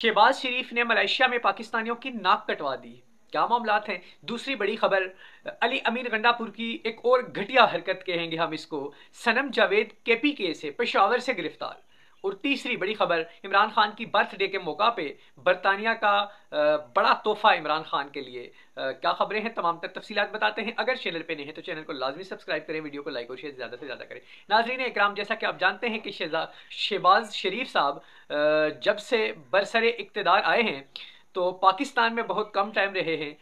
शहबाज शरीफ ने मलेशिया में पाकिस्तानियों की नाक कटवा दी। क्या मामलात हैं? दूसरी बड़ी खबर, अली अमीन गंडापुर की एक और घटिया हरकत कहेंगे हम इसको। सनम जावेद केपीके से पेशावर से गिरफ्तार। और तीसरी बड़ी खबर, इमरान खान की बर्थडे के मौका पे बरतानिया का बड़ा तोहफा इमरान खान के लिए। क्या खबरें हैं, तमाम तर तफसीलात बताते हैं। अगर चैनल पे नहीं है तो चैनल को लाजमी सब्सक्राइब करें, वीडियो को लाइक और शेयर ज़्यादा से ज़्यादा करें। नाजरीन इकराम, जैसा कि आप जानते हैं कि शहबाज शरीफ साहब जब से बरसरे इक़्तिदार आए हैं तो पाकिस्तान में बहुत कम टाइम रहे हैं।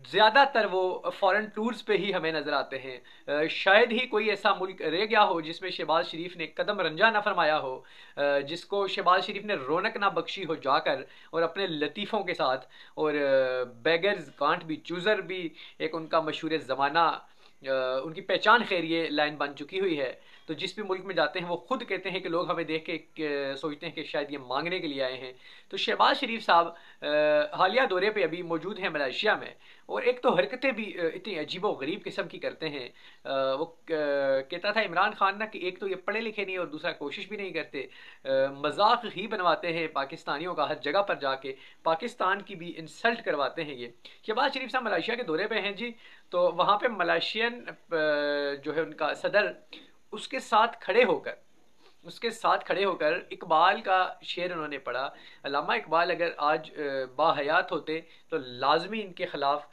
ज़्यादातर वो फॉरेन टूर्स पे ही हमें नज़र आते हैं। शायद ही कोई ऐसा मुल्क रह गया हो जिसमें शहबाज शरीफ ने कदम रंजा ना फरमाया हो, जिसको शहबाज शरीफ ने रौनक ना बख्शी हो जाकर और अपने लतीफ़ों के साथ। और बेगर्स कांट बी चूज़र भी एक उनका मशहूर ज़माना, उनकी पहचान खैर ये लाइन बन चुकी हुई है। तो जिस भी मुल्क में जाते हैं वो खुद कहते हैं कि लोग हमें देख के सोचते हैं कि शायद ये मांगने के लिए आए हैं। तो शहबाज शरीफ साहब हालिया दौरे पे अभी मौजूद हैं मलेशिया में। और एक तो हरकतें भी इतनी अजीबो गरीब किस्म की करते हैं। वो कहता था इमरान खान ना कि एक तो ये पढ़े लिखे नहीं और दूसरा कोशिश भी नहीं करते। मजाक ही बनवाते हैं पाकिस्तानियों का हर जगह पर जाके, पाकिस्तान की भी इंसल्ट करवाते हैं ये। शहबाज शरीफ साहब मलेशिया के दौरे पे हैं जी। तो वहाँ पे मलेशियन जो है उनका सदर, उसके साथ खड़े होकर इकबाल का शेर उन्होंने पढ़ा। अल्लामा इकबाल अगर आज बाहयात होते तो लाजमी इनके ख़िलाफ़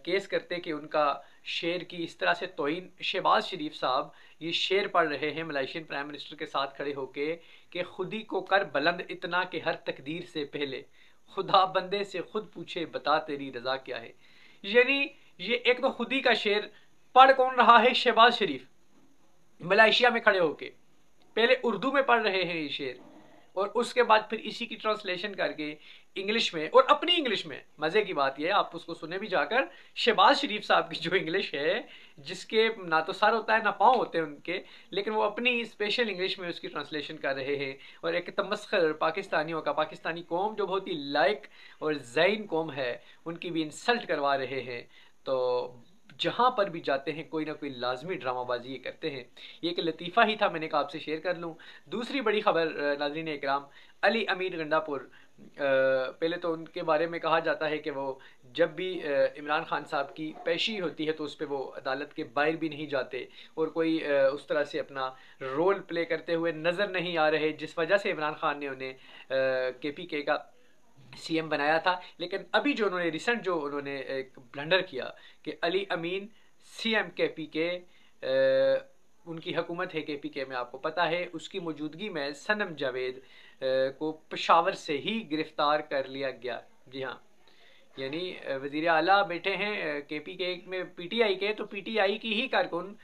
केस करते कि उनका शेर की इस तरह से तौहीन। शहबाज शरीफ साहब ये शेर पढ़ रहे हैं मलेशियन प्राइम मिनिस्टर के साथ खड़े होके कि खुदी को कर बुलंद इतना कि हर तकदीर से पहले खुदा बंदे से खुद पूछे बता तेरी रज़ा क्या है। यानी ये एक तो खुदी का शेर पढ़ कौन रहा है? शहबाज शरीफ मलेशिया में खड़े होके पहले उर्दू में पढ़ रहे हैं ये शेर, और उसके बाद फिर इसी की ट्रांसलेशन करके इंग्लिश में, और अपनी इंग्लिश में। मज़े की बात यह है, आप उसको सुने भी जाकर, शहबाज शरीफ साहब की जो इंग्लिश है, जिसके ना तो सर होता है ना पाँव होते हैं उनके, लेकिन वो अपनी स्पेशल इंग्लिश में उसकी ट्रांसलेशन कर रहे हैं। और एक तमस्खर पाकिस्तानियों का, पाकिस्तानी कौम जो बहुत ही लायक और ज़ैन कौम है, उनकी भी इंसल्ट करवा रहे हैं। तो जहाँ पर भी जाते हैं कोई ना कोई लाजमी ड्रामाबाजी ये करते हैं। ये एक लतीफ़ा ही था, मैंने कहा आपसे शेयर कर लूँ। दूसरी बड़ी खबर नाज़रीन इकराम, अली अमीन गंडापुर। पहले तो उनके बारे में कहा जाता है कि वो जब भी इमरान खान साहब की पेशी होती है तो उस पर वो अदालत के बाहर भी नहीं जाते, और कोई उस तरह से अपना रोल प्ले करते हुए नज़र नहीं आ रहे, जिस वजह से इमरान खान ने उन्हें KPK का CM बनाया था। लेकिन अभी जो उन्होंने रिसेंट जो उन्होंने एक ब्लंडर किया कि अली अमीन CM KPK, उनकी हुकूमत है KPK में, आपको पता है, उसकी मौजूदगी में सनम जावेद को पेशावर से ही गिरफ्तार कर लिया गया। जी हाँ, यानी वज़ीर आला बैठे हैं KPK में PTI के, तो PTI की ही कारकुन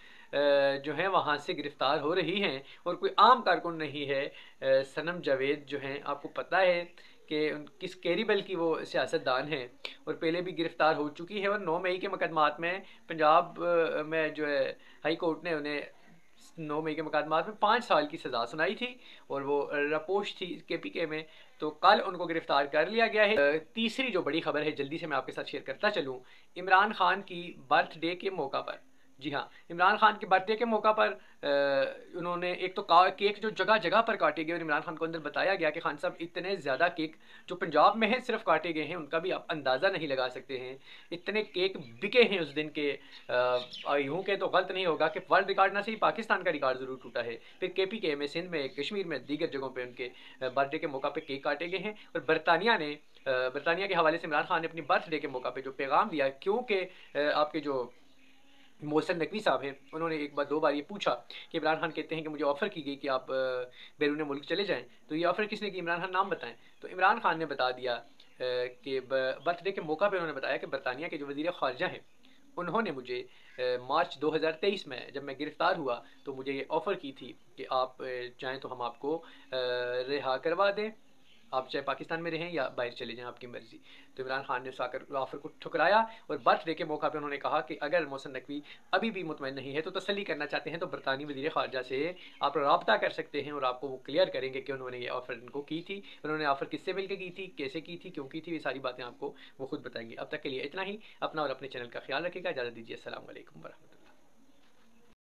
जो है वहाँ से गिरफ्तार हो रही हैं, और कोई आम कारकुन नहीं है। सनम जावेद जो हैं, आपको पता है कि किस कैरिबल की वो सियासतदान हैं, और पहले भी गिरफ्तार हो चुकी है। और 9 मई के मुकदमात में पंजाब में जो है हाई कोर्ट ने उन्हें 9 मई के मुकदमात में 5 साल की सज़ा सुनाई थी, और वो रपोश थी KPK में। तो कल उनको गिरफ्तार कर लिया गया है। तीसरी जो बड़ी खबर है, जल्दी से मैं आपके साथ शेयर करता चलूँ। इमरान खान की बर्थडे के मौका पर, जी हाँ, इमरान खान के बर्थडे के मौका पर उन्होंने एक तो केक जो जगह जगह पर काटे गए, और इमरान खान को अंदर बताया गया कि खान साहब इतने ज़्यादा केक जो पंजाब में हैं सिर्फ काटे गए हैं, उनका भी आप अंदाज़ा नहीं लगा सकते हैं। इतने केक बिके हैं उस दिन के, यूँ के तो गलत नहीं होगा कि वर्ल्ड रिकॉर्ड ना सही पाकिस्तान का रिकॉर्ड ज़रूर टूटा है। फिर KPK में, सिंध में, कश्मीर में, दीगर जगहों पर उनके बर्थडे के मौका पर केक काटे गए हैं। और बरतानिया के हवाले से इमरान खान ने अपनी बर्थडे के मौका पर जो पैगाम दिया, क्योंकि आपके जो मोहसिन नकवी साहब हैं, उन्होंने एक बार 2 बार ये पूछा कि इमरान खान कहते हैं कि मुझे ऑफ़र की गई कि आप बैरून मुल्क चले जाएं, तो ये ऑफ़र किसने की? इमरान खान नाम बताएं। तो इमरान खान ने बता दिया कि बर्थडे के मौका पे उन्होंने बताया कि बरतानिया के जो वज़ीर ख़ारजा हैं, उन्होंने मुझे मार्च 2023 में जब मैं गिरफ़्तार हुआ तो मुझे ये ऑफ़र की थी कि आप चाहें तो हम आपको रिहा करवा दें, आप चाहे पाकिस्तान में रहें या बाहर चले जाएं, आपकी मर्ज़ी। तो इमरान खान ने उस ऑफ़र को ठुकराया, और बर्थडे के मौका पे उन्होंने कहा कि अगर मोहसिन नकवी अभी भी मुतमईन नहीं है तो तसल्ली करना चाहते हैं तो बरतानी वज़ीर ख़ारजा से आप रब्ता कर सकते हैं, और आपको वो क्लियर करेंगे कि उन्होंने ये ऑफ़र इनको की थी, उन्होंने ऑफ़र किससे मिल के की थी, कैसे की थी, क्यों की थी, ये सारी बातें आपको वो खुद बताएंगे। अब तक के लिए इतना ही। अपना और अपने चैनल का ख्याल रखिएगा। इजाज़त दीजिए। अस्सलाम वालेकुम।